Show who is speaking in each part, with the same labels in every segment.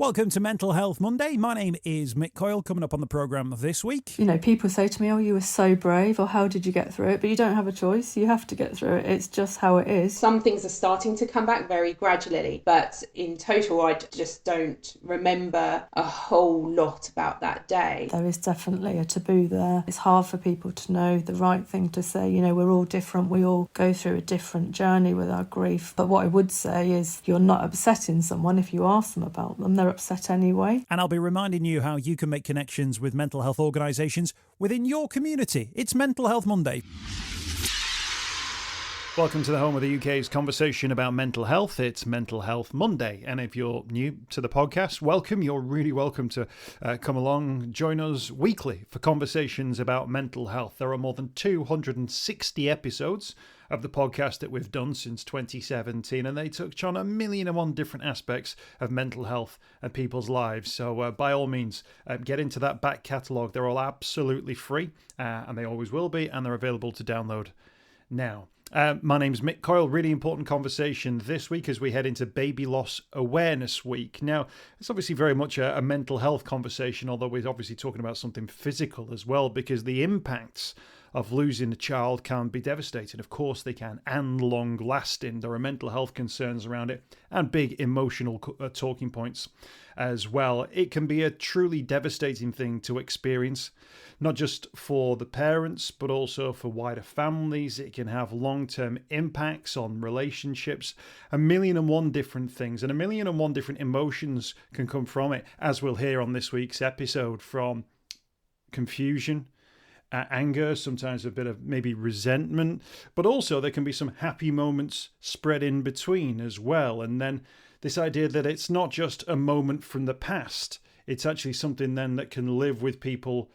Speaker 1: Welcome to Mental Health Monday. My name is Mick Coyle. Coming up on the programme this week.
Speaker 2: You know, people say to me, oh, you were so brave, or how did you get through it? But you don't have a choice. You have to get through it. It's just how it is.
Speaker 3: Some things are starting to come back very gradually, but in total, I just don't remember a whole lot about that day.
Speaker 2: There is definitely a taboo there. It's hard for people to know the right thing to say. You know, we're all different. We all go through a different journey with our grief. But what I would say is you're not upsetting someone if you ask them about them. They're upset anyway.
Speaker 1: And I'll be reminding you how you can make connections with mental health organisations within your community. It's Mental Health Monday. Welcome to the home of the UK's conversation about mental health. It's Mental Health Monday. And if you're new to the podcast, welcome. You're really welcome to come along, join us weekly for conversations about mental health. There are more than 260 episodes of the podcast that we've done since 2017, and they touch on 1,001 different aspects of mental health and people's lives. So by all means, get into that back catalogue. They're all absolutely free, and they always will be, and they're available to download now. My name's Mick Coyle. Really important conversation this week as we head into Baby Loss Awareness Week. Now, it's obviously very much a mental health conversation, although we're obviously talking about something physical as well, because the impacts of losing a child can be devastating. Of course they can, and long-lasting. There are mental health concerns around it and big emotional talking points as well. It can be a truly devastating thing to experience, not just for the parents, but also for wider families. It can have long-term impacts on relationships. 1,001 different things and 1,001 different emotions can come from it, as we'll hear on this week's episode, from confusion, anger, sometimes a bit of maybe resentment, but also there can be some happy moments spread in between as well. And then this idea that it's not just a moment from the past, it's actually something then that can live with people,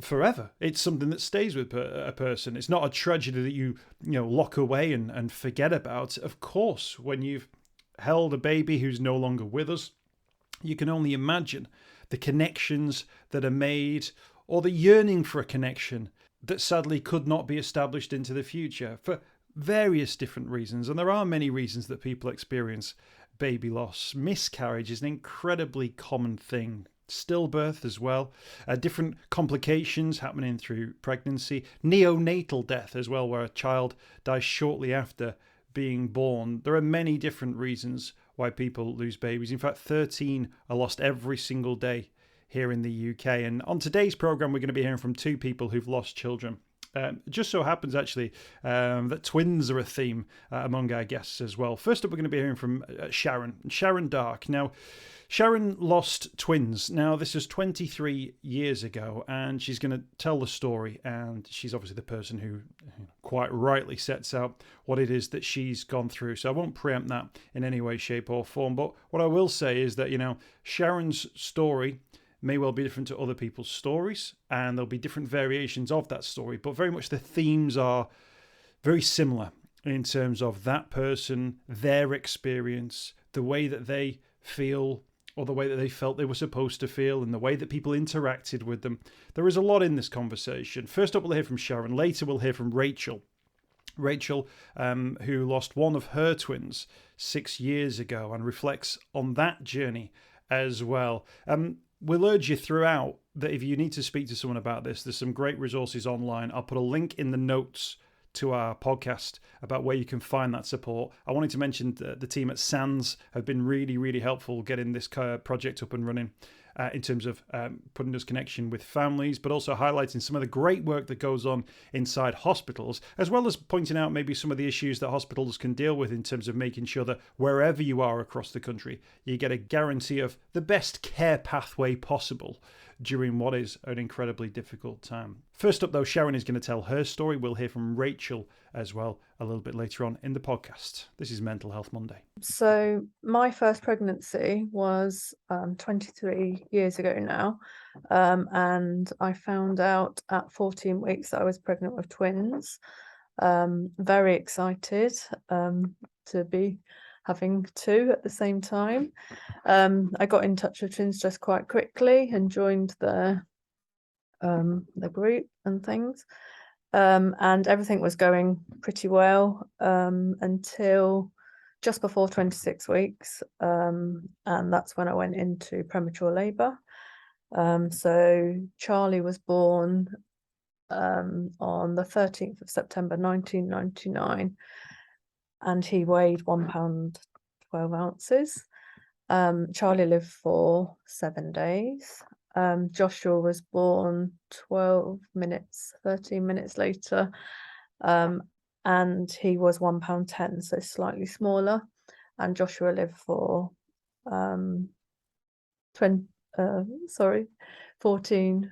Speaker 1: forever. It's something that stays with a person. It's not a tragedy that you lock away and forget about. Of course, when you've held a baby who's no longer with us, you can only imagine the connections that are made, or the yearning for a connection that sadly could not be established into the future for various different reasons. And there are many reasons that people experience baby loss. Miscarriage is an incredibly common thing. Stillbirth as well. Different complications happening through pregnancy. Neonatal death as well, where a child dies shortly after being born. There are many different reasons why people lose babies. In fact, 13 are lost every single day here in the UK. And on today's programme, we're going to be hearing from two people who've lost children. It just so happens, actually, that twins are a theme among our guests as well. First up, we're going to be hearing from Sharon Darke. Now, Sharon lost twins. Now, this is 23 years ago, and she's going to tell the story, and she's obviously the person who quite rightly sets out what it is that she's gone through. So I won't preempt that in any way, shape, or form. But what I will say is that, Sharon's story may well be different to other people's stories, and there'll be different variations of that story, but very much the themes are very similar in terms of that person, their experience, the way that they feel, or the way that they felt they were supposed to feel, and the way that people interacted with them. There is a lot in this conversation. First up, we'll hear from Sharon. Later, we'll hear from Rachel. Rachel, who lost one of her twins 6 years ago, and reflects on that journey as well. We'll urge you throughout that if you need to speak to someone about this, there's some great resources online. I'll put a link in the notes to our podcast about where you can find that support. I wanted to mention the team at SANS have been really, really helpful getting this project up and running in terms of putting us connection with families, but also highlighting some of the great work that goes on inside hospitals, as well as pointing out maybe some of the issues that hospitals can deal with in terms of making sure that wherever you are across the country, you get a guarantee of the best care pathway possible during what is an incredibly difficult time. First up, though, Sharon is going to tell her story. We'll hear from Rachel as well a little bit later on in the podcast. This is Mental Health Monday.
Speaker 2: So my first pregnancy was 23 years ago now, and I found out at 14 weeks that I was pregnant with twins. Very excited to be having two at the same time. I got in touch with Twins just quite quickly and joined the group and things. And everything was going pretty well until just before 26 weeks, and that's when I went into premature labour. So Charlie was born on the 13th of September 1999, and he weighed £1 12 ounces. Charlie lived for 7 days. Joshua was born 13 minutes later, and he was £1.10, so slightly smaller. And Joshua lived for 14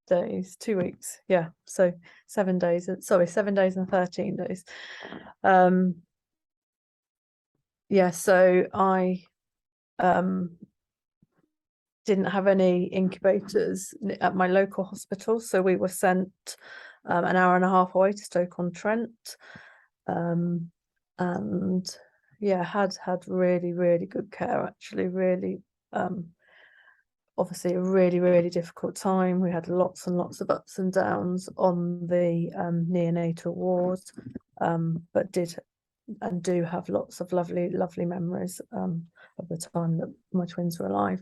Speaker 2: days, 2 weeks. Yeah, so 7 days. 7 days and 13 days. Yeah, so I didn't have any incubators at my local hospital, so we were sent an hour and a half away to Stoke-on-Trent, and yeah, had really, really good care, actually. Really, obviously a really, really difficult time. We had lots and lots of ups and downs on the neonatal ward, but did and do have lots of lovely memories of the time that my twins were alive.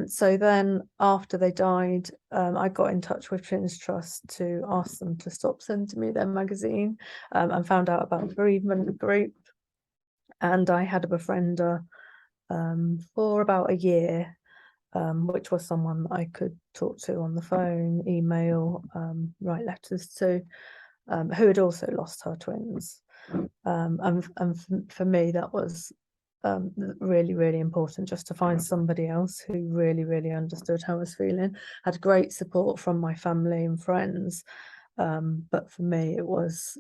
Speaker 2: So then after they died, I got in touch with Twins Trust to ask them to stop sending me their magazine, and found out about the bereavement group. And I had a befriender for about a year, which was someone that I could talk to on the phone, email, write letters to, who had also lost her twins. And for me, that was really, really important, just to find somebody else who really, really understood how I was feeling. Had great support from my family and friends, but for me it was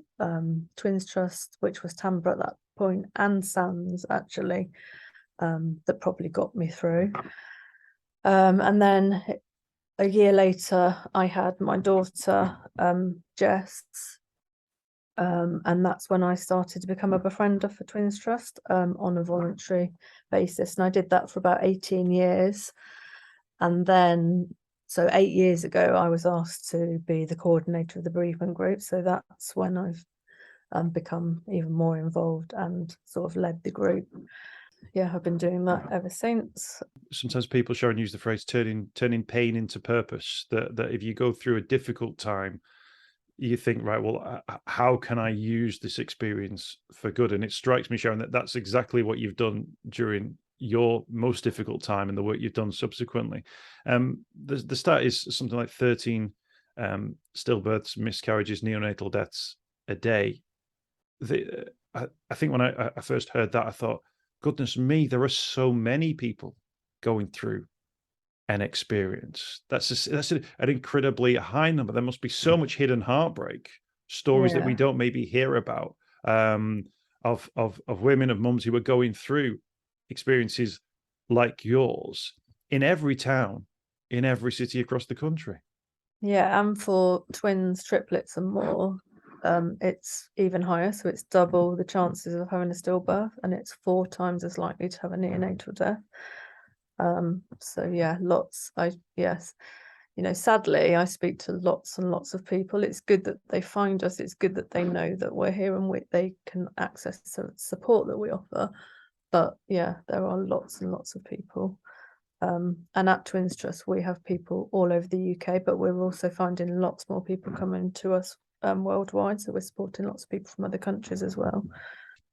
Speaker 2: Twins Trust, which was Tambra at that point, and SANS actually, that probably got me through. And then a year later I had my daughter, Jess, and that's when I started to become a befriender for Twins Trust, on a voluntary basis. And I did that for about 18 years. And then, so 8 years ago, I was asked to be the coordinator of the bereavement group. So that's when I've become even more involved and sort of led the group. Yeah, I've been doing that ever since.
Speaker 1: Sometimes people, Sharon, use the phrase turning pain into purpose, that if you go through a difficult time, you think, right, well, how can I use this experience for good? And it strikes me, Sharon, that that's exactly what you've done during your most difficult time and the work you've done subsequently. The stat is something like 13 stillbirths, miscarriages, neonatal deaths a day. I think when I first heard that, I thought, goodness me, there are so many people going through an experience. That's an incredibly high number. There must be so much hidden heartbreak, stories that we don't maybe hear about, of women, of mums who are going through experiences like yours in every town, in every city across the country.
Speaker 2: Yeah, and for twins, triplets and more, it's even higher. So it's double the chances of having a stillbirth, and it's 4 times as likely to have a neonatal death. So yeah, yes, sadly I speak to lots and lots of people. It's good that they find us, it's good that they know that we're here and they can access the support that we offer. But yeah, there are lots and lots of people, and at Twins Trust we have people all over the UK, but we're also finding lots more people coming to us worldwide, so we're supporting lots of people from other countries as well.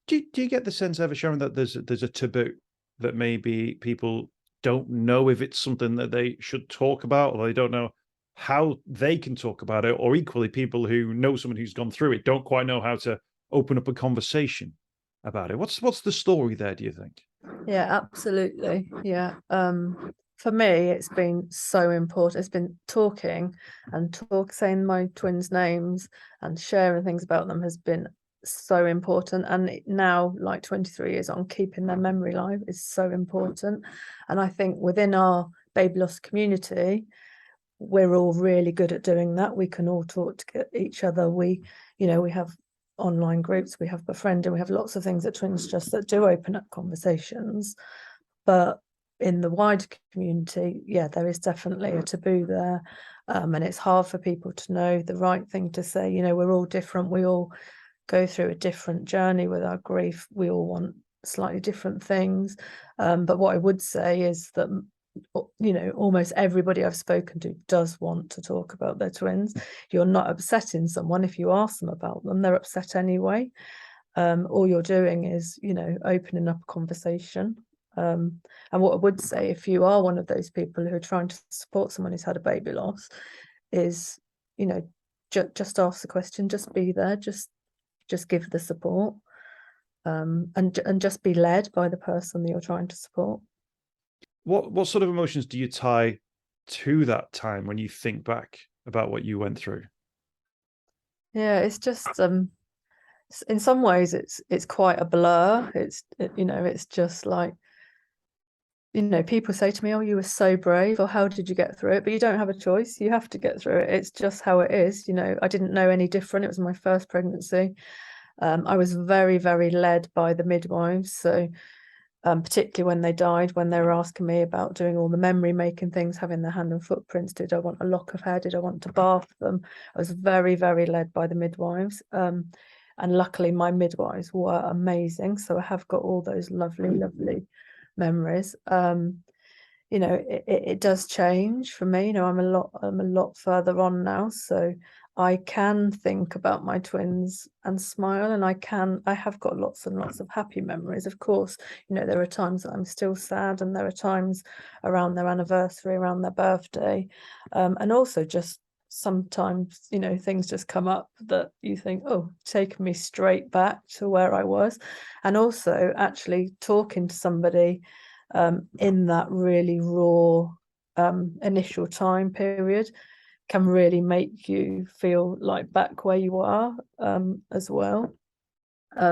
Speaker 1: Do you get the sense ever, Sharon, that there's a taboo, that maybe people don't know if it's something that they should talk about, or they don't know how they can talk about it, or equally people who know someone who's gone through it don't quite know how to open up a conversation about it? What's the story there, do you think?
Speaker 2: Yeah, absolutely. Yeah. For me, it's been so important. It's been talking and saying my twins' names and sharing things about them has been so important. And now, like 23 years on, keeping their memory alive is so important. And I think within our baby loss community, we're all really good at doing that. We can all talk to each other. We have online groups, we have befriending, we have lots of things at Twins Trust that do open up conversations. But in the wider community, yeah, there is definitely a taboo there, and it's hard for people to know the right thing to say. We're all different, we all go through a different journey with our grief. We all want slightly different things. But what I would say is that, you know, almost everybody I've spoken to does want to talk about their twins. You're not upsetting someone if you ask them about them. They're upset anyway. All you're doing is, you know, opening up a conversation. And what I would say, if you are one of those people who are trying to support someone who's had a baby loss, is, you know, just ask the question, just be there, just give the support, and just be led by the person that you're trying to support.
Speaker 1: What sort of emotions do you tie to that time when you think back about what you went through?
Speaker 2: Yeah, it's just in some ways it's quite a blur. You know, it's just like, you know, people say to me, oh, you were so brave, or how did you get through it? But you don't have a choice. You have to get through it. It's just how it is. You know, I didn't know any different. It was my first pregnancy. I was very, very led by the midwives. So particularly when they died, when they were asking me about doing all the memory making things, having their hand and footprints, did I want a lock of hair? Did I want to bath them? I was very, very led by the midwives. And luckily my midwives were amazing. So I have got all those lovely, lovely memories. You know, it does change for me. You know, I'm a lot further on now. So I can think about my twins and smile, and I have got lots and lots of happy memories. Of course, you know, there are times that I'm still sad, and there are times around their anniversary, around their birthday, and also just sometimes, you know, things just come up that you think, oh, taking me straight back to where I was. And also actually talking to somebody in that really raw initial time period can really make you feel like back where you are as well.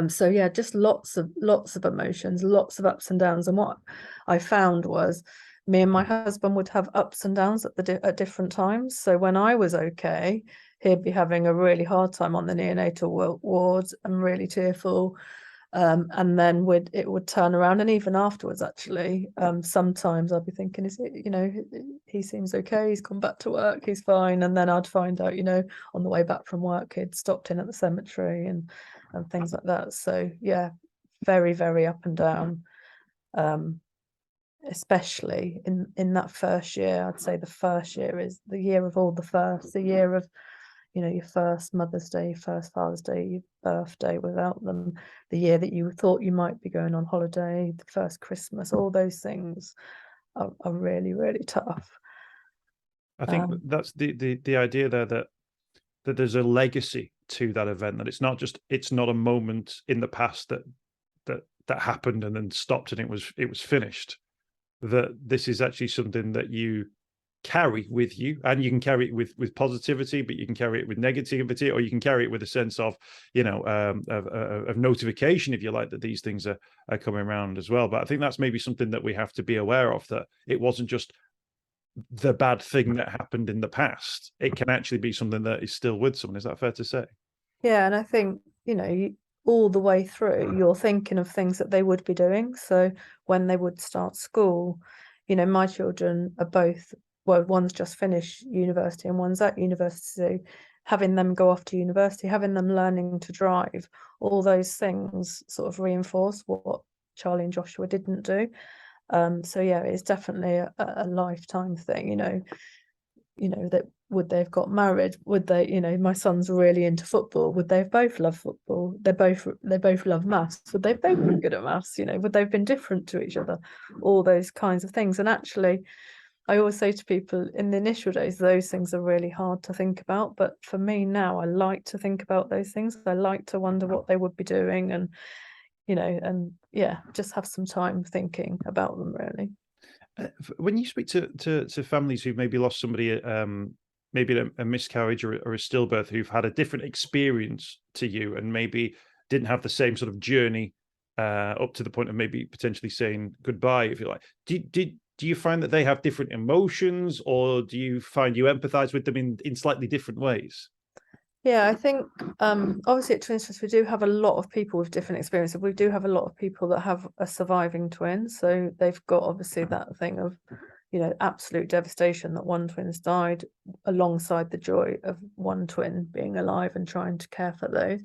Speaker 2: So yeah, just lots of emotions, lots of ups and downs. And what I found was me and my husband would have ups and downs at different times. So when I was okay, he'd be having a really hard time on the neonatal wards and really tearful. And then it would turn around, and even afterwards, actually, sometimes I'd be thinking, is it, you know, he seems okay, he's gone back to work, he's fine. And then I'd find out, you know, on the way back from work, he'd stopped in at the cemetery and things like that. So yeah, very, very up and down. Especially in that first year. I'd say the first year is the year of all the firsts, the year of, you know, your first Mother's Day, your first Father's Day, your birthday without them, the year that you thought you might be going on holiday, the first Christmas, all those things are really, really tough.
Speaker 1: I think that's the idea there, that there's a legacy to that event, that it's not a moment in the past that happened and then stopped and it was finished. That this is actually something that you carry with you, and you can carry it with positivity, but you can carry it with negativity, or you can carry it with a sense of, you know, of notification, if you like, that these things are coming around as well. But I think that's maybe something that we have to be aware of, that it wasn't just the bad thing that happened in the past. It can actually be something that is still with someone. Is that fair to say?
Speaker 2: Yeah, and I think, you know, all the way through, you're thinking of things that they would be doing. So when they would start school, you know, my children are both, well, one's just finished university and one's at university. So having them go off to university, having them learning to drive, all those things sort of reinforce what Charlie and Joshua didn't do. So yeah, it's definitely a lifetime thing, you know, that would they have got married? Would they, you know, my son's really into football. Would they have both loved football? They both love maths. Would they both be good at maths? You know, would they have been different to each other? All those kinds of things. And actually, I always say to people, in the initial days, those things are really hard to think about. But for me now, I like to think about those things. I like to wonder what they would be doing, and, you know, and yeah, just have some time thinking about them, really.
Speaker 1: When you speak to families who've maybe lost somebody, maybe a miscarriage or a stillbirth, who've had a different experience to you, and maybe didn't have the same sort of journey up to the point of maybe potentially saying goodbye, if you like, do you find that they have different emotions, or do you find you empathize with them in slightly different ways?
Speaker 2: Yeah, I think obviously at Twins Trust we do have a lot of people with different experiences. We do have a lot of people that have a surviving twin, so they've got obviously that thing of, you know, absolute devastation that one twin's died, alongside the joy of one twin being alive and trying to care for those.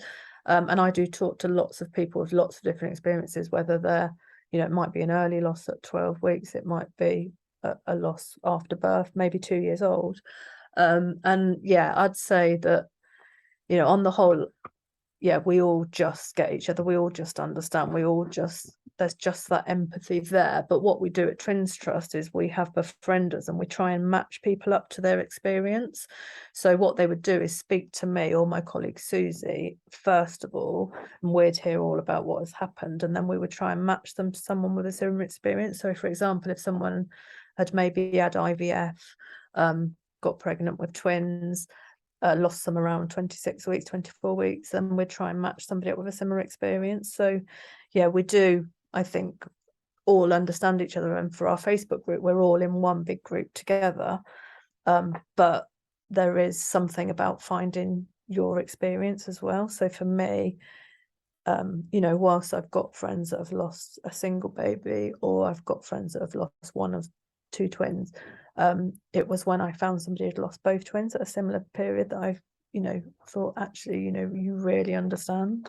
Speaker 2: And I do talk to lots of people with lots of different experiences, whether they're, it might be an early loss at 12 weeks, it might be a loss after birth, maybe 2 years old. And yeah, I'd say that, on the whole, yeah, we all just get each other. We all just understand. There's just that empathy there. But what we do at Twins Trust is we have befrienders and we try and match people up to their experience. So what they would do is speak to me or my colleague Susie, first of all, and we'd hear all about what has happened. And then we would try and match them to someone with a similar experience. So for example, if someone had maybe had IVF, got pregnant with twins, lost them around 26 weeks, 24 weeks, and we'd try and match somebody up with a similar experience. So yeah, we do, I think, all understand each other. And for our Facebook group, we're all in one big group together. But there is something about finding your experience as well. So for me, whilst I've got friends that have lost a single baby, or I've got friends that have lost one of two twins, it was when I found somebody who'd lost both twins at a similar period that I, thought, actually, you really understand.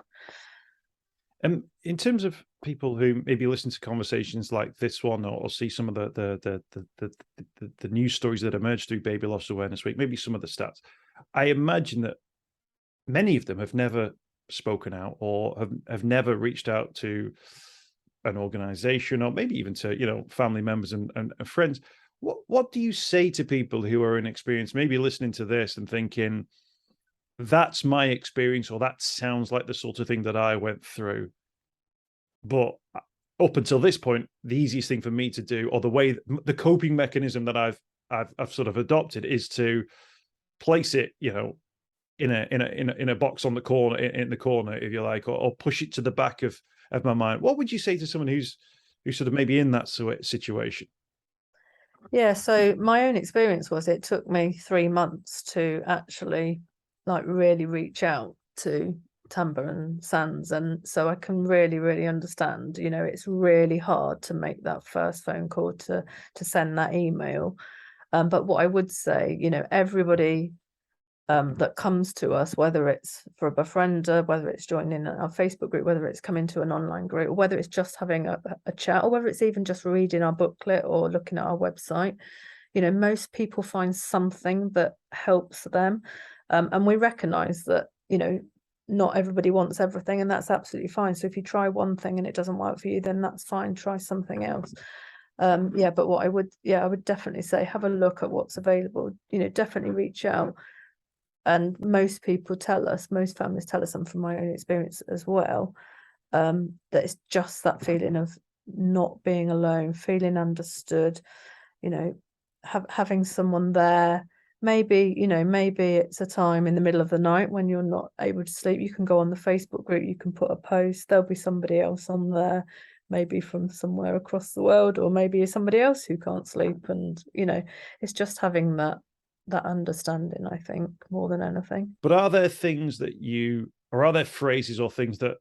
Speaker 1: And in terms of people who maybe listen to conversations like this one, or see some of the news stories that emerge through Baby Loss Awareness Week, maybe some of the stats, I imagine that many of them have never spoken out, or have never reached out to an organization, or maybe even to family members and friends. What do you say to people who are inexperienced, maybe listening to this and thinking, that's my experience, or that sounds like the sort of thing that I went through, but up until this point, the easiest thing for me to do, or the coping mechanism that I've sort of adopted, is to place it, in a box on the corner, in the corner, if you like, or push it to the back of my mind. What would you say to someone who's sort of maybe in that situation?
Speaker 2: Yeah, so my own experience was, it took me 3 months to actually really reach out to Tamba and Sans, and so I can really, really understand. It's really hard to make that first phone call, to send that email. But what I would say, everybody that comes to us, whether it's for a befriender, whether it's joining our Facebook group, whether it's coming to an online group, or whether it's just having a chat, or whether it's even just reading our booklet or looking at our website, most people find something that helps them. And we recognize that, not everybody wants everything, and that's absolutely fine. So if you try one thing and it doesn't work for you, then that's fine, try something else. But what I would definitely say, have a look at what's available, definitely reach out. And most families tell us, and from my own experience as well, that it's just that feeling of not being alone, feeling understood, having someone there. Maybe it's a time in the middle of the night when you're not able to sleep. You can go on the Facebook group, you can put a post, there'll be somebody else on there, maybe from somewhere across the world, or maybe somebody else who can't sleep. And it's just having that understanding, I think, more than anything.
Speaker 1: But are there things or are there phrases or things that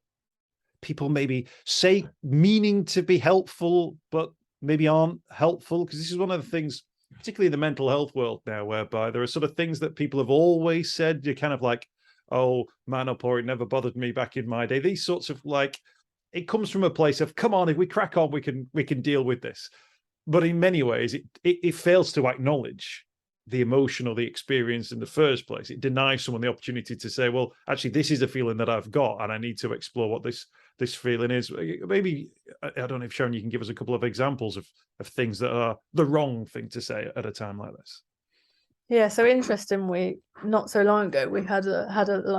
Speaker 1: people maybe say meaning to be helpful, but maybe aren't helpful? Because this is one of the things, particularly in the mental health world now, whereby there are sort of things that people have always said. You're kind of like, oh, man up, or it never bothered me back in my day. These sorts of, it comes from a place of, come on, if we crack on, we can deal with this. But in many ways, it fails to acknowledge the emotion or the experience in the first place. It denies someone the opportunity to say, well, actually, this is a feeling that I've got, and I need to explore what this feeling is. Maybe, I don't know if, Sharon, you can give us a couple of examples of things that are the wrong thing to say at a time like this.
Speaker 2: Yeah, so interestingly, not so long ago, we had a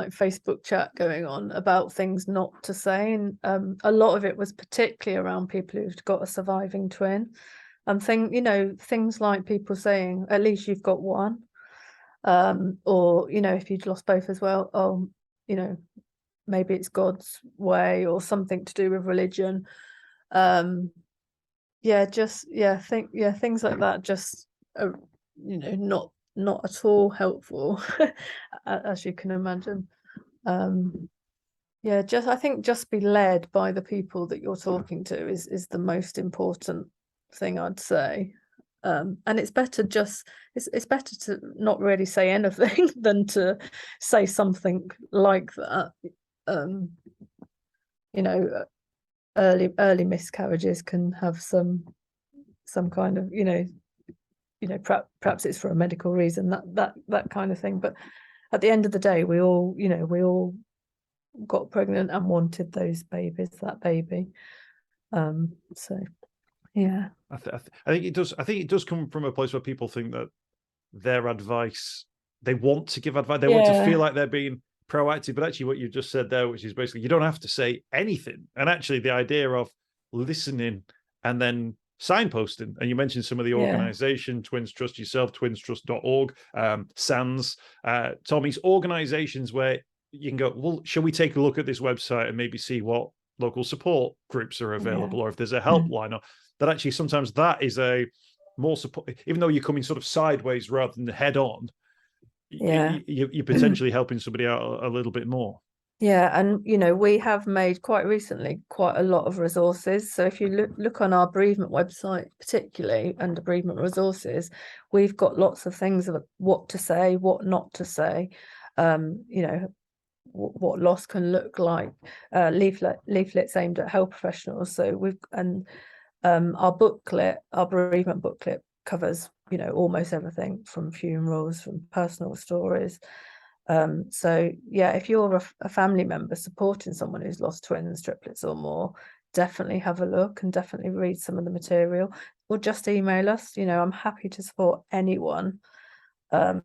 Speaker 2: Facebook chat going on about things not to say, and a lot of it was particularly around people who've got a surviving twin. And things like people saying, at least you've got one, or if you'd lost both as well, oh, maybe it's God's way, or something to do with religion. Things like that, just not at all helpful, as you can imagine. I think just be led by the people that you're talking to is the most important thing, I'd say. And it's better to not really say anything than to say something like that. you know, early miscarriages can have some kind of, perhaps it's for a medical reason, that kind of thing. But at the end of the day, we all got pregnant and wanted that baby. So yeah.
Speaker 1: I think it does. I think it does come from a place where people think that their advice, they want to give advice, they want to feel like they're being proactive. But actually, what you just said there, which is basically you don't have to say anything. And actually, the idea of listening and then signposting, and you mentioned some of the organization, Twins Trust yourself, twinstrust.org, SANS, Tommy's organizations where you can go, well, shall we take a look at this website and maybe see what local support groups are available, or if there's a helpline, or that actually sometimes that is a more support, even though you're coming sort of sideways rather than head on. You're potentially helping somebody out a little bit more.
Speaker 2: Yeah, and we have made quite recently quite a lot of resources. So if you look on our bereavement website, particularly under bereavement resources, we've got lots of things about what to say, what not to say, what loss can look like, leaflets aimed at health professionals. So our bereavement booklet covers almost everything from funerals, from personal stories. So yeah, if you're a family member supporting someone who's lost twins, triplets or more, definitely have a look and definitely read some of the material, or just email us. I'm happy to support anyone, a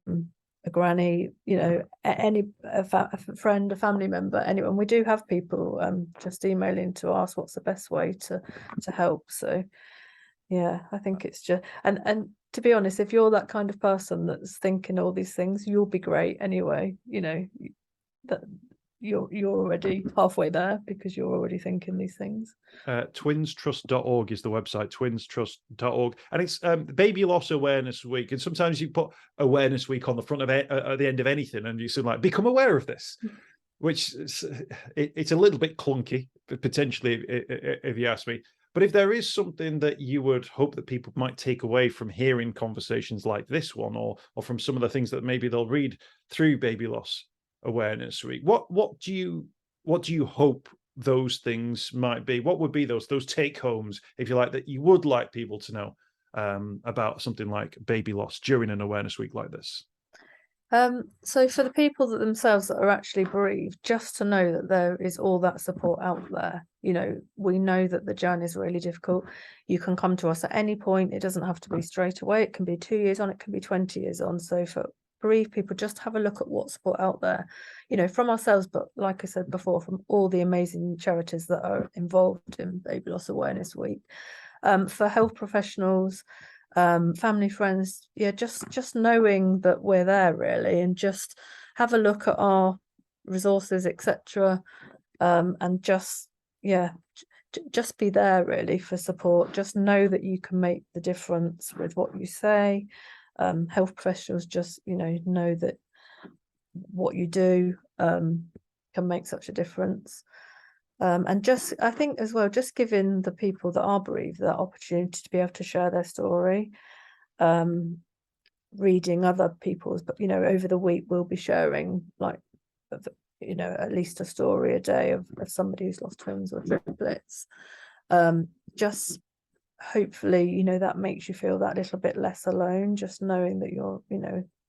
Speaker 2: granny, a friend, a family member, anyone. We do have people just emailing to ask what's the best way to help. So yeah, I think it's just, and to be honest, if you're that kind of person that's thinking all these things, you'll be great anyway. That you're already halfway there because you're already thinking these things.
Speaker 1: Twinstrust.org is the website, twinstrust.org, and it's Baby Loss Awareness Week. And sometimes you put Awareness Week on the front of it at the end of anything, and you say like, become aware of this, which it's a little bit clunky, potentially, if you ask me. But if there is something that you would hope that people might take away from hearing conversations like this one, or from some of the things that maybe they'll read through Baby Loss Awareness Week, what do you hope those things might be? What would be those take homes, if you like, that you would like people to know about something like baby loss during an awareness week like this?
Speaker 2: So for the people themselves that are actually bereaved, just to know that there is all that support out there. We know that the journey is really difficult. You can come to us at any point. It doesn't have to be straight away. It can be 2 years on, it can be 20 years on. So for bereaved people, just have a look at what's support out there, from ourselves, but like I said before, from all the amazing charities that are involved in Baby Loss Awareness Week. For health professionals, family, friends, just knowing that we're there really, and just have a look at our resources, etc., and just be there really for support. Just know that you can make the difference with what you say. Health professionals, just know that what you do can make such a difference. And just, I think as well, just giving the people that are bereaved that opportunity to be able to share their story, reading other people's, but over the week we'll be sharing at least a story a day of somebody who's lost twins or triplets. Just hopefully, that makes you feel that little bit less alone, just knowing that you're,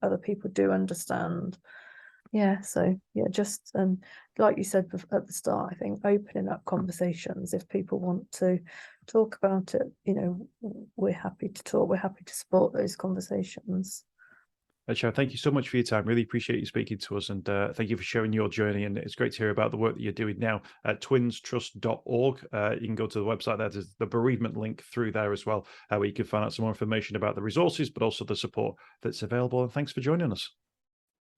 Speaker 2: other people do understand. So just like you said at the start, I think opening up conversations, if people want to talk about it, we're happy to talk, we're happy to support those conversations.
Speaker 1: Sharon, thank you so much for your time. Really appreciate you speaking to us, and thank you for sharing your journey. And it's great to hear about the work that you're doing now at twinstrust.org. You can go to the website. There's the bereavement link through there as well, where you can find out some more information about the resources, but also the support that's available. And thanks for joining us.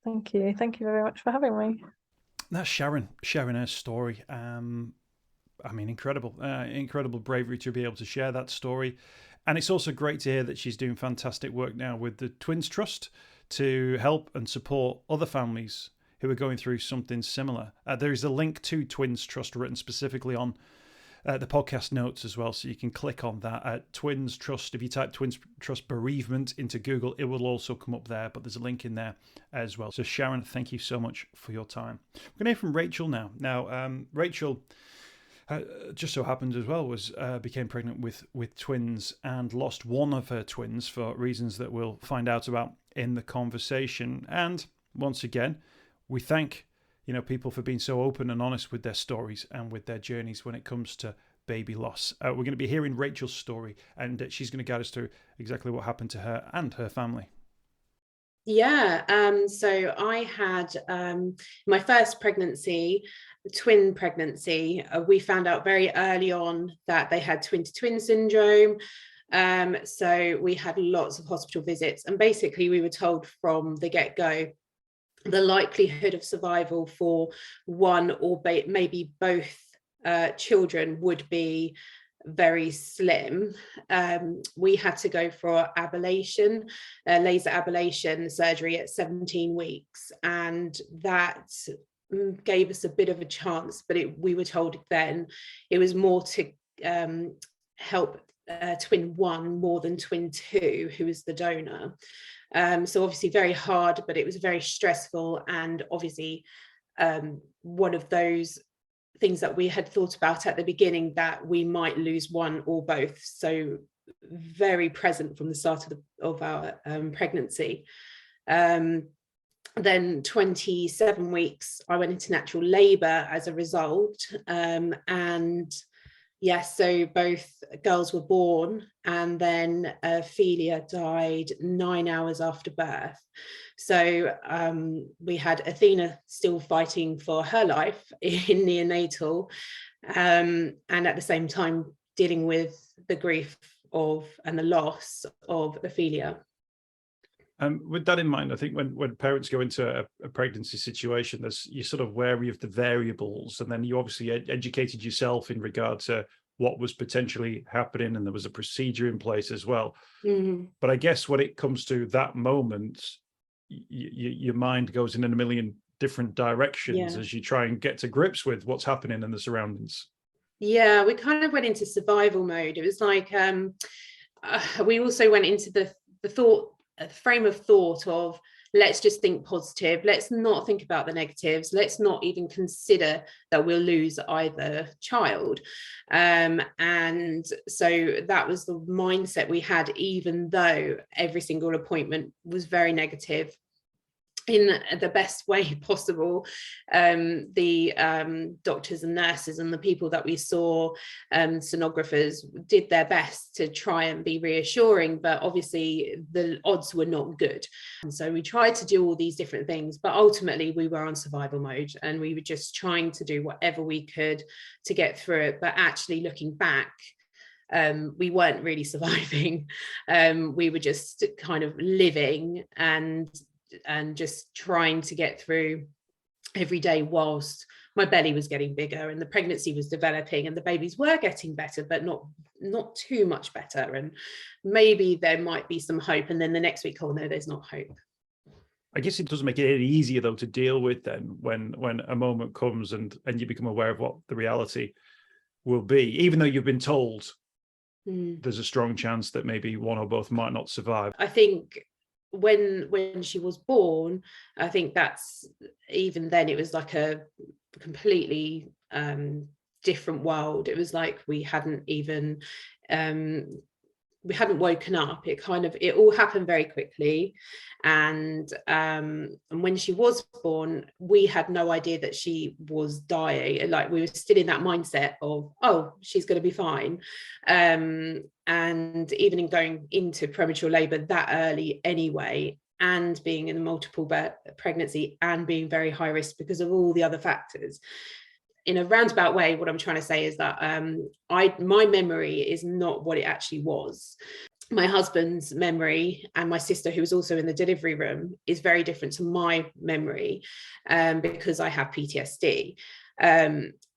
Speaker 2: Thank you. Thank you very much for having me.
Speaker 1: That's Sharon sharing her story. Incredible bravery to be able to share that story. And it's also great to hear that she's doing fantastic work now with the Twins Trust to help and support other families who are going through something similar. There is a link to Twins Trust written specifically on the podcast notes as well, so you can click on that at Twins Trust. If you type Twins Trust bereavement into Google, it will also come up there, but there's a link in there as well. So Sharon, thank you so much for your time. We're going to hear from Rachel now. Now, Rachel, just so happened as well, became pregnant with twins and lost one of her twins for reasons that we'll find out about in the conversation. And once again, we thank people for being so open and honest with their stories and with their journeys when it comes to baby loss. We're going to be hearing Rachel's story, and she's going to guide us through exactly what happened to her and her family.
Speaker 4: Yeah, so I had my first pregnancy, twin pregnancy. We found out very early on that they had twin-to-twin syndrome. So we had lots of hospital visits, and basically we were told from the get-go the likelihood of survival for one or maybe both children would be very slim. We had to go for ablation, laser ablation surgery at 17 weeks, and that gave us a bit of a chance, but we were told then it was more to help twin one more than twin two, who is the donor. So obviously very hard, but it was very stressful, and obviously one of those things that we had thought about at the beginning, that we might lose one or both. So very present from the start of our pregnancy. Then 27 weeks, I went into natural labour as a result. And yes, so both girls were born, and then Ophelia died 9 hours after birth. So we had Athena still fighting for her life in neonatal, and at the same time dealing with the grief and the loss of Ophelia.
Speaker 1: With that in mind, I think when parents go into a pregnancy situation, you're sort of wary of the variables, and then you obviously educated yourself in regard to what was potentially happening, and there was a procedure in place as well. Mm-hmm. But I guess when it comes to that moment, your mind goes in a million different directions as you try and get to grips with what's happening in the surroundings.
Speaker 4: Yeah, we kind of went into survival mode. It was like we also went into the frame of thought of, let's just think positive. Let's not think about the negatives. Let's not even consider that we'll lose either child. And so that was the mindset we had, even though every single appointment was very negative. In the best way possible. The doctors and nurses and the people that we saw, sonographers, did their best to try and be reassuring, but obviously the odds were not good. And so we tried to do all these different things, but ultimately we were on survival mode, and we were just trying to do whatever we could to get through it. But actually looking back, we weren't really surviving. We were just kind of living and just trying to get through every day whilst my belly was getting bigger and the pregnancy was developing and the babies were getting better, but not too much better. And maybe there might be some hope. And then the next week, oh no, there's not hope.
Speaker 1: I guess it doesn't make it any easier though to deal with then when a moment comes and you become aware of what the reality will be, even though you've been told there's a strong chance that maybe one or both might not survive.
Speaker 4: I think when she was born, I think that's, even then it was like a completely different world. It was like we hadn't even woken up. It all happened very quickly. And when she was born, we had no idea that she was dying. Like, we were still in that mindset of, oh, she's going to be fine. And even in going into premature labor that early anyway, and being in a multiple pregnancy and being very high risk because of all the other factors. In a roundabout way, what I'm trying to say is that my memory is not what it actually was. My husband's memory, and my sister, who was also in the delivery room, is very different to my memory because I have PTSD.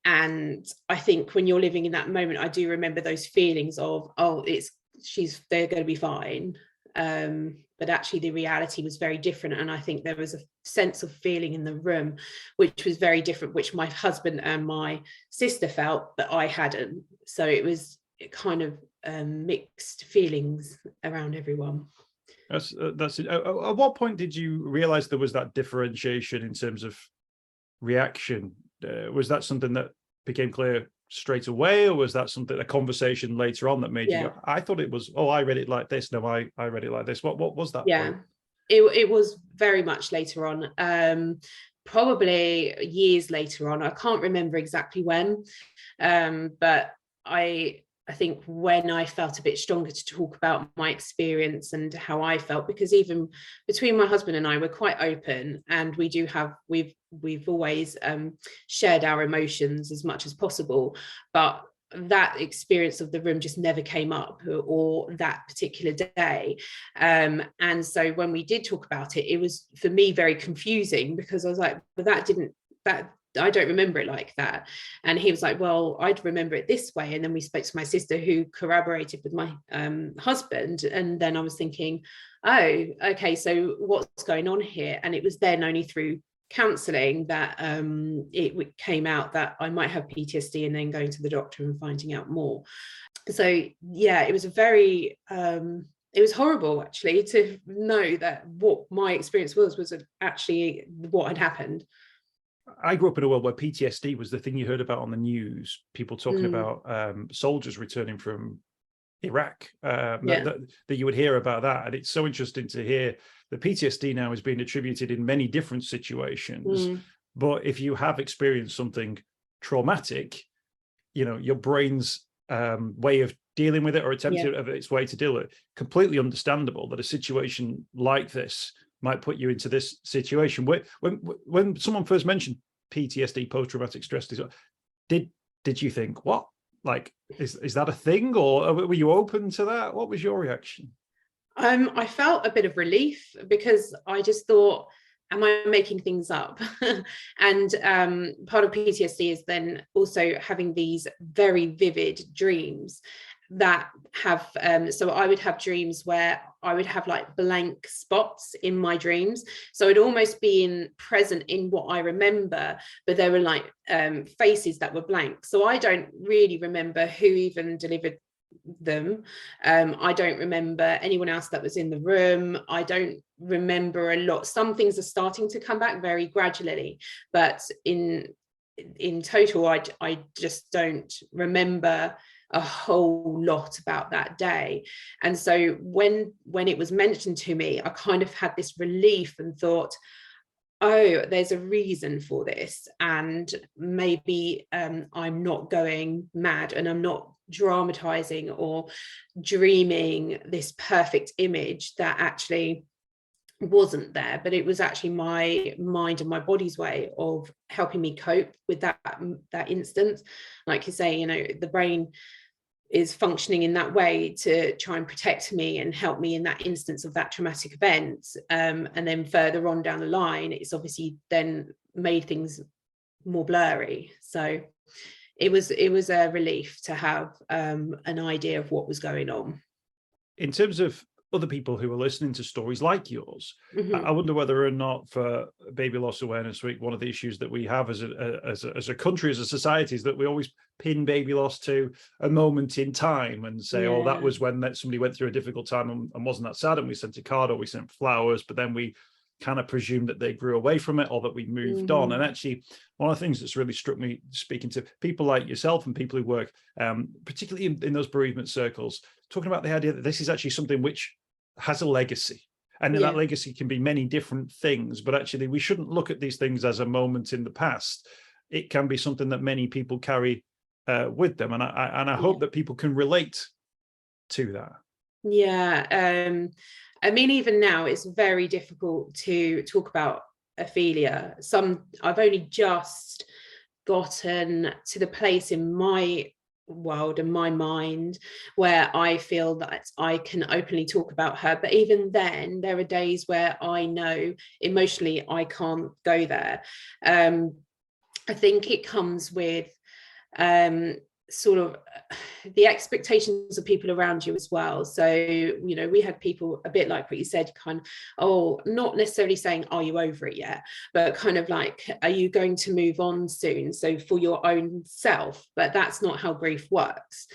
Speaker 4: And I think when you're living in that moment, I do remember those feelings of, oh, they're going to be fine. but actually the reality was very different. And I think there was a sense of feeling in the room which was very different, which my husband and my sister felt, but I hadn't. So it was kind of mixed feelings around everyone.
Speaker 1: That's it. At what point did you realize there was that differentiation in terms of reaction? Was that something that became clear straight away, or was that something, a conversation later on that made you go, I thought it was, I read it like this, no, I read it like this? What was that point?
Speaker 4: It was very much later on, probably years later on. I can't remember exactly when, but I think when I felt a bit stronger to talk about my experience and how I felt, because even between my husband and I, we're quite open, and we've always shared our emotions as much as possible, but that experience of the room just never came up, or that particular day. And so when we did talk about it, it was for me very confusing, because I was like, well, I don't remember it like that. And he was like, well, I'd remember it this way. And then we spoke to my sister, who corroborated with my husband. And then I was thinking, oh, okay, so what's going on here? And it was then only through counselling that it came out that I might have PTSD, and then going to the doctor and finding out more. So yeah, it was it was horrible, actually, to know that what my experience was actually what had happened.
Speaker 1: I grew up in a world where PTSD was the thing you heard about on the news, people talking about soldiers returning from Iraq, that you would hear about that. And it's so interesting to hear that PTSD now is being attributed in many different situations. But if you have experienced something traumatic, your brain's way of dealing with it, or attempting of its way to deal with it, completely understandable that a situation like this might put you into this situation. When someone first mentioned PTSD, post-traumatic stress disorder, did you think, what? Like, is that a thing, or were you open to that? What was your reaction?
Speaker 4: I felt a bit of relief, because I just thought, am I making things up? And part of PTSD is then also having these very vivid dreams that have so I would have dreams where I would have like blank spots in my dreams, so it'd almost be present in what I remember, but there were like faces that were blank, so I don't really remember who even delivered them. I don't remember anyone else that was in the room. I don't remember a lot. Some things are starting to come back very gradually, but in total I just don't remember a whole lot about that day. And so when it was mentioned to me, I kind of had this relief and thought, oh, there's a reason for this, and maybe I'm not going mad, and I'm not dramatizing or dreaming this perfect image that actually wasn't there, but it was actually my mind and my body's way of helping me cope with that instance. Like you say, the brain is functioning in that way to try and protect me and help me in that instance of that traumatic event. And then further on down the line, it's obviously then made things more blurry. So it was a relief to have an idea of what was going on.
Speaker 1: In terms of other people who are listening to stories like yours, I wonder whether or not, for Baby Loss Awareness Week, one of the issues that we have as a country, as a society, is that we always pin baby loss to a moment in time and say, oh, that was when somebody went through a difficult time and wasn't that sad, and we sent a card or we sent flowers, but then we kind of presume that they grew away from it, or that we moved on. And actually, one of the things that's really struck me, speaking to people like yourself and people who work, particularly in those bereavement circles, talking about the idea that this is actually something which has a legacy, and that legacy can be many different things, but actually we shouldn't look at these things as a moment in the past. It can be something that many people carry with them, and I hope that people can relate to that.
Speaker 4: I mean, even now it's very difficult to talk about Ophelia. I've only just gotten to the place in my world and my mind where I feel that I can openly talk about her, but even then there are days where I know emotionally I can't go there. I think it comes with sort of the expectations of people around you as well. So, you know, we had people a bit like what you said, kind of, oh, not necessarily saying, are you over it yet? But kind of like, are you going to move on soon? So for your own self, but that's not how grief works.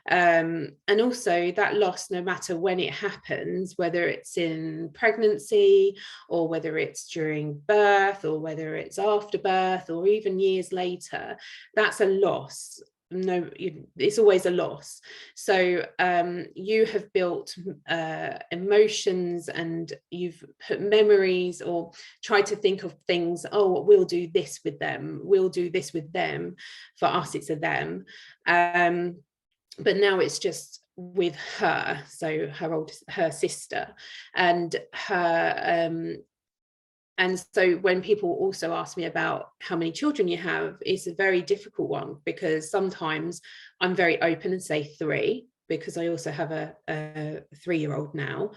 Speaker 4: And also that loss, no matter when it happens, whether it's in pregnancy or whether it's during birth or whether it's after birth or even years later, that's a loss. No, it's always a loss. So you have built emotions, and you've put memories or tried to think of things. Oh, we'll do this with them, we'll do this with them. For us, it's a them. But now it's just with her, so her sister, and her and so when people also ask me about how many children you have, it's a very difficult one, because sometimes I'm very open and say 3, because I also have a 3-year-old now,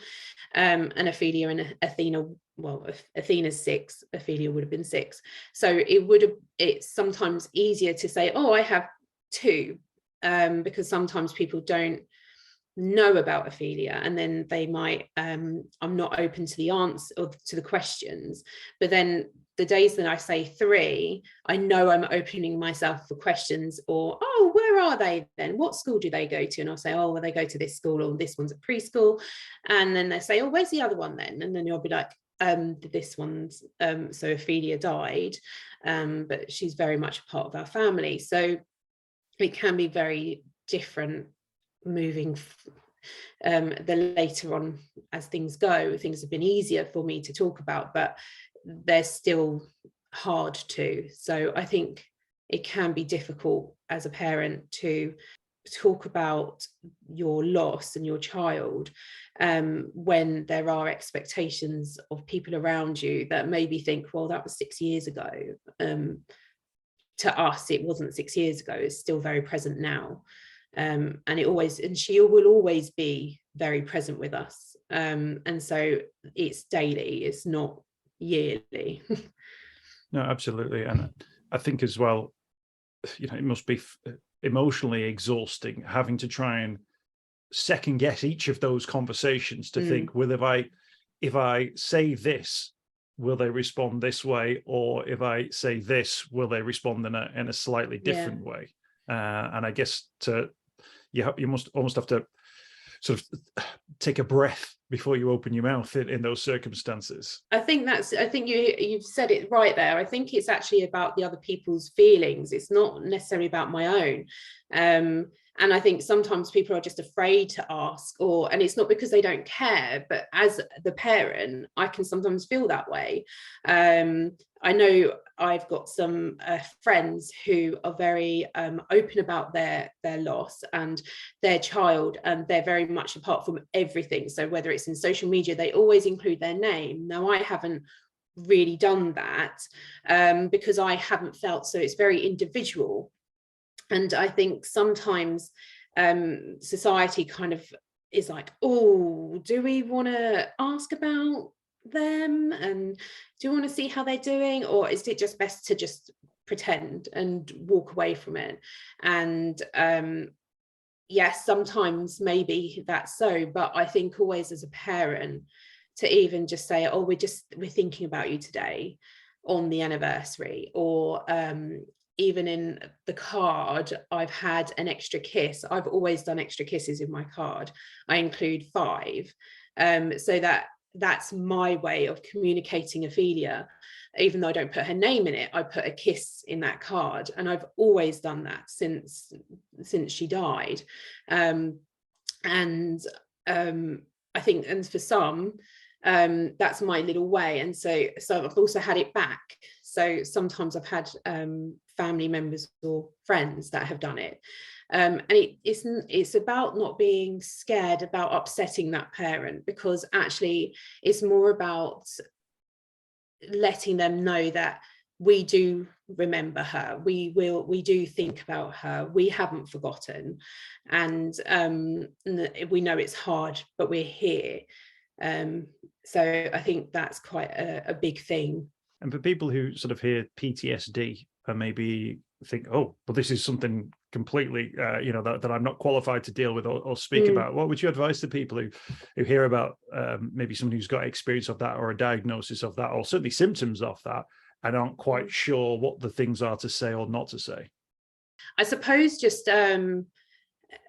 Speaker 4: and Ophelia and Athena. Well, Athena's 6, Ophelia would have been 6. So it's sometimes easier to say, oh, I have 2, because sometimes people don't know about Ophelia, and then they might I'm not open to the answer or to the questions. But then the days that I say 3, I know I'm opening myself for questions, or oh, where are they then, what school do they go to? And I'll say, oh, well, they go to this school, or this one's a preschool. And then they say, oh, where's the other one then? And then you'll be like, this one's so Ophelia died, but she's very much a part of our family. So it can be very different moving the later on as things go. Things have been easier for me to talk about, but they're still hard too. So I think it can be difficult as a parent to talk about your loss and your child when there are expectations of people around you that maybe think, well, that was 6 years ago. To us, it wasn't 6 years ago, it's still very present now. And she will always be very present with us, and so it's daily, it's not yearly.
Speaker 1: No, absolutely. And I think as well, you know, it must be emotionally exhausting having to try and second guess each of those conversations to think, well, if I say this, will they respond this way, or if I say this, will they respond in a slightly different way? And I guess you must almost have to sort of take a breath before you open your mouth in those circumstances.
Speaker 4: I think you've said it right there. I think it's actually about the other people's feelings. It's not necessarily about my own. And I think sometimes people are just afraid to ask, and it's not because they don't care, but as the parent, I can sometimes feel that way. I know I've got some friends who are very open about their loss and their child, and they're very much apart from everything. So whether it's in social media, they always include their name. Now, I haven't really done that because I haven't felt so. It's very individual. And I think sometimes society kind of is like, oh, do we want to ask about them, and do you want to see how they're doing, or is it just best to just pretend and walk away from it? And yes, sometimes maybe that's so, but I think always as a parent to even just say, oh, we're thinking about you today on the anniversary, or even in the card, I've had an extra kiss. I've always done extra kisses in my card. I include 5, so that's my way of communicating Ophelia. Even though I don't put her name in it, I put a kiss in that card, and I've always done that since she died. And I think, and for some, that's my little way. And so I've also had it back. So sometimes I've had family members or friends that have done it. And it's about not being scared about upsetting that parent, because actually it's more about letting them know that we do remember her, we do think about her, we haven't forgotten, and we know it's hard, but we're here. So I think that's quite a big thing.
Speaker 1: And for people who sort of hear PTSD and maybe think, oh, but this is something completely, that I'm not qualified to deal with or speak about. What would you advise to people who hear about maybe someone who's got experience of that or a diagnosis of that, or certainly symptoms of that, and aren't quite sure what the things are to say or not to say?
Speaker 4: I suppose just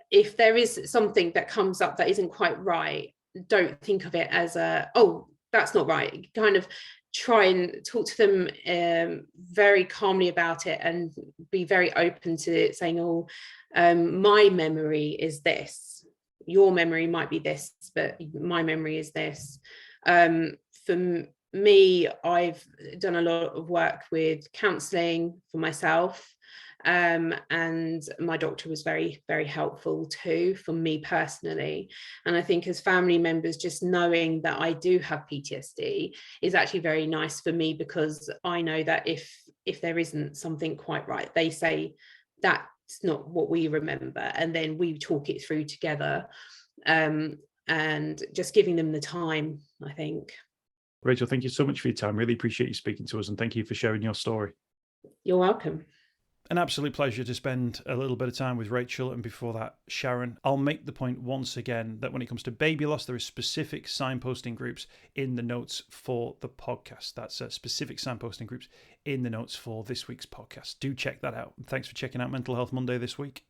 Speaker 4: if there is something that comes up that isn't quite right, don't think of it as oh, that's not right. Kind of try and talk to them very calmly about it, and be very open to it, saying, oh, my memory is this. Your memory might be this, but my memory is this. For me, I've done a lot of work with counselling for myself. And my doctor was very, very helpful too for me personally. And I think as family members, just knowing that I do have PTSD is actually very nice for me, because I know that if there isn't something quite right, they say that's not what we remember, and then we talk it through together, and just giving them the time, I think.
Speaker 1: Rachel, thank you so much for your time. Really appreciate you speaking to us, and thank you for sharing your story.
Speaker 4: You're welcome.
Speaker 1: An absolute pleasure to spend a little bit of time with Rachel, and before that, Sharon. I'll make the point once again that when it comes to baby loss, there are specific signposting groups in the notes for the podcast. That's specific signposting groups in the notes for this week's podcast. Do check that out. Thanks for checking out Mental Health Monday this week.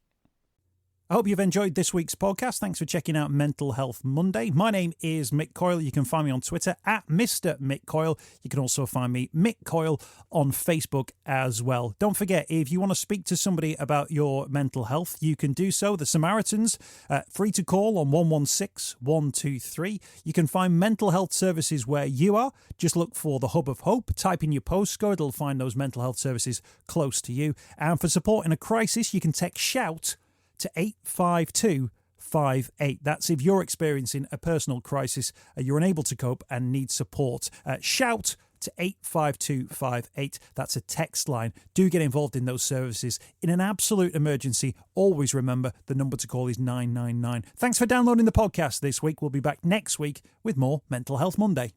Speaker 1: I hope you've enjoyed this week's podcast. Thanks for checking out Mental Health Monday. My name is Mick Coyle. You can find me on Twitter at Mr. Mick Coyle. You can also find me, Mick Coyle, on Facebook as well. Don't forget, if you want to speak to somebody about your mental health, you can do so. The Samaritans, free to call on 116 123. You can find mental health services where you are. Just look for the Hub of Hope. Type in your postcode. It'll find those mental health services close to you. And for support in a crisis, you can text SHOUT to 85258. That's if you're experiencing a personal crisis, you're unable to cope and need support. Shout to 85258. That's a text line. Do get involved in those services. In an absolute emergency, always remember the number to call is 999. Thanks for downloading the podcast this week. We'll be back next week with more Mental Health Monday.